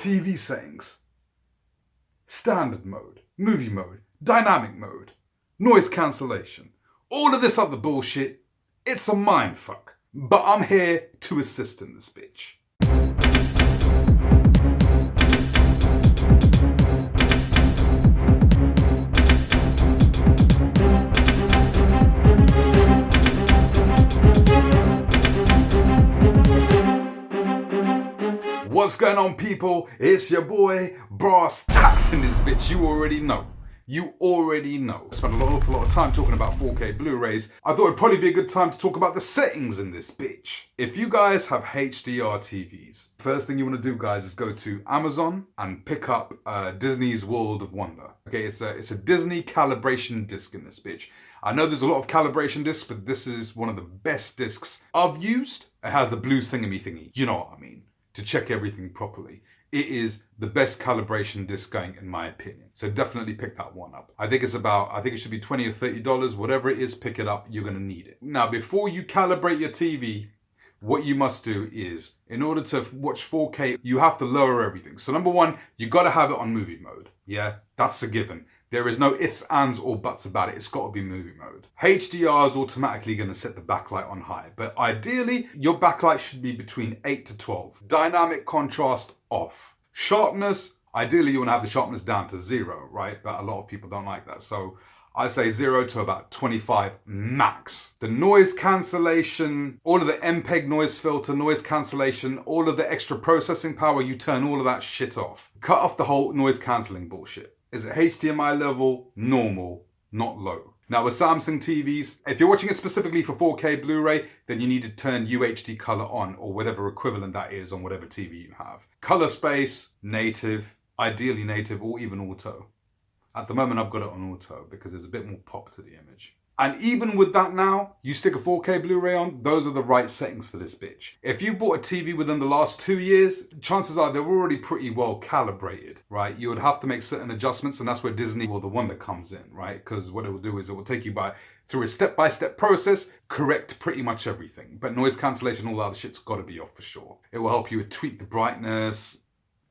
TV settings. Standard mode, movie mode, dynamic mode, noise cancellation. All of this other bullshit, it's a mindfuck. But I'm here to assist in this bitch. What's going on, people? It's your boy Brass Tacks in this bitch. You already know. I spent an awful lot of time talking about 4K Blu-rays. I thought it'd probably be a good time to talk about the settings in this bitch. If you guys have HDR TVs, first thing you want to do, guys, is go to Amazon and pick up Disney's World of Wonder. Okay, it's a Disney calibration disc in this bitch. I know there's a lot of calibration discs, but this is one of the best discs I've used. It has the blue thingy. You know what I mean? To check everything properly. It is the best calibration disc going, in my opinion. So definitely pick that one up. I think it should be $20 or $30, whatever it is, pick it up. You're gonna need it. Now, before you calibrate your TV, what you must do is, in order to watch 4K, you have to lower everything. So number one, you gotta have it on movie mode. Yeah, that's a given. There is no ifs, ands, or buts about it. It's got to be movie mode. HDR is automatically going to set the backlight on high, but ideally, your backlight should be between 8 to 12. Dynamic contrast off. Sharpness, ideally you want to have the sharpness down to 0, right? But a lot of people don't like that. So I'd say 0 to about 25 max. The noise cancellation, all of the MPEG noise filter, noise cancellation, all of the extra processing power, you turn all of that shit off. Cut off the whole noise cancelling bullshit. Is it HDMI level? Normal, not low. Now with Samsung TVs, if you're watching it specifically for 4K Blu-ray, then you need to turn UHD color on, or whatever equivalent that is on whatever TV you have. Color space, native, ideally native, or even auto. At the moment I've got it on auto because there's a bit more pop to the image. And even with that now, you stick a 4K Blu-ray on, those are the right settings for this bitch. If you bought a TV within the last 2 years, chances are they're already pretty well calibrated, right? You would have to make certain adjustments, and that's where Disney World of Wonder comes in, right? Because what it will do is it will take you through a step-by-step process, correct pretty much everything. But noise cancellation, all that other shit's gotta be off for sure. It will help you tweak the brightness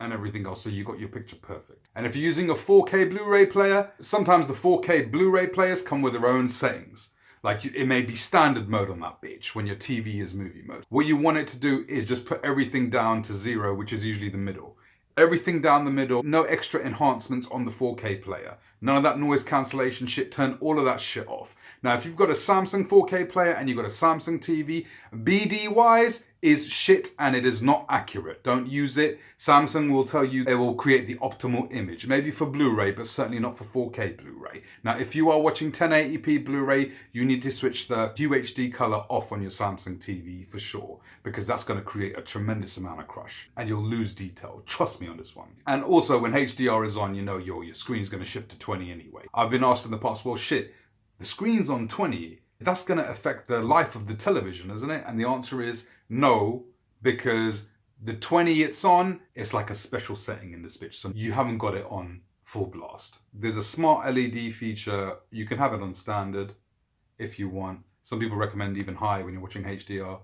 and everything else, so you got your picture perfect. And if you're using a 4K Blu-ray player, sometimes the 4K Blu-ray players come with their own settings. Like it may be standard mode on that bitch when your TV is movie mode. What you want it to do is just put everything down to 0, which is usually the middle. Everything down the middle, no extra enhancements on the 4K player. None of that noise cancellation shit, turn all of that shit off. Now, if you've got a Samsung 4K player and you've got a Samsung TV, BD-wise is shit and it is not accurate. Don't use it. Samsung will tell you it will create the optimal image. Maybe for Blu-ray, but certainly not for 4K Blu-ray. Now, if you are watching 1080p Blu-ray, you need to switch the UHD color off on your Samsung TV for sure, because that's going to create a tremendous amount of crush and you'll lose detail. Trust me on this one. And also, when HDR is on, you know your screen's going to shift to 20 anyway. I've been asked in the past, well, shit, the screen's on 20. That's going to affect the life of the television, isn't it? And the answer is no, because the 20 it's on, it's like a special setting in this bitch. So you haven't got it on full blast. There's a smart LED feature. You can have it on standard if you want. Some people recommend even high when you're watching HDR,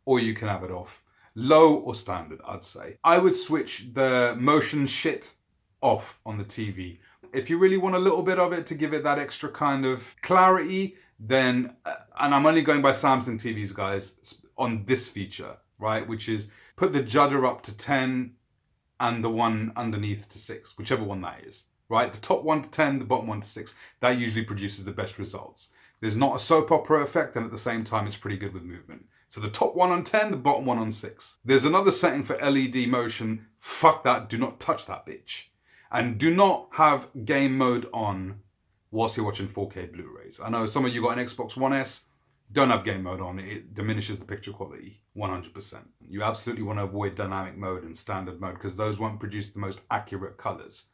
or you can have it off. Low or standard, I'd say. I would switch the motion shit off on the TV. If you really want a little bit of it to give it that extra kind of clarity, then, and I'm only going by Samsung TVs, guys, on this feature, right? Which is put the judder up to 10 and the one underneath to 6, whichever one that is, right? The top one to 10, the bottom one to 6. That usually produces the best results. There's not a soap opera effect, and at the same time, it's pretty good with movement. So the top one on 10, the bottom one on 6. There's another setting for LED motion. Fuck that, do not touch that bitch. And do not have game mode on whilst you're watching 4K Blu-rays. I know some of you got an Xbox One S, don't have game mode on, it diminishes the picture quality 100%. You absolutely want to avoid dynamic mode and standard mode because those won't produce the most accurate colors.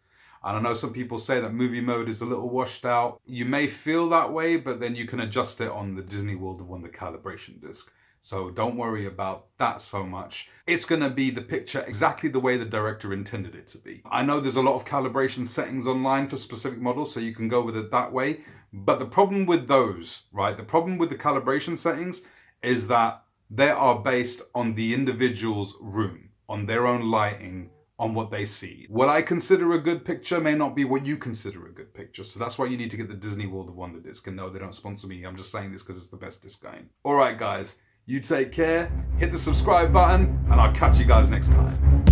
And I know some people say that movie mode is a little washed out. You may feel that way, but then you can adjust it on the Disney World of Wonder calibration disc. So don't worry about that so much. It's gonna be the picture exactly the way the director intended it to be. I know there's a lot of calibration settings online for specific models, so you can go with it that way. But the problem with those, right? The problem with the calibration settings is that they are based on the individual's room, on their own lighting, on what they see. What I consider a good picture may not be what you consider a good picture. So that's why you need to get the Disney World of Wonder disc. And no, they don't sponsor me. I'm just saying this because it's the best disc going. All right, guys, you take care, hit the subscribe button, and I'll catch you guys next time.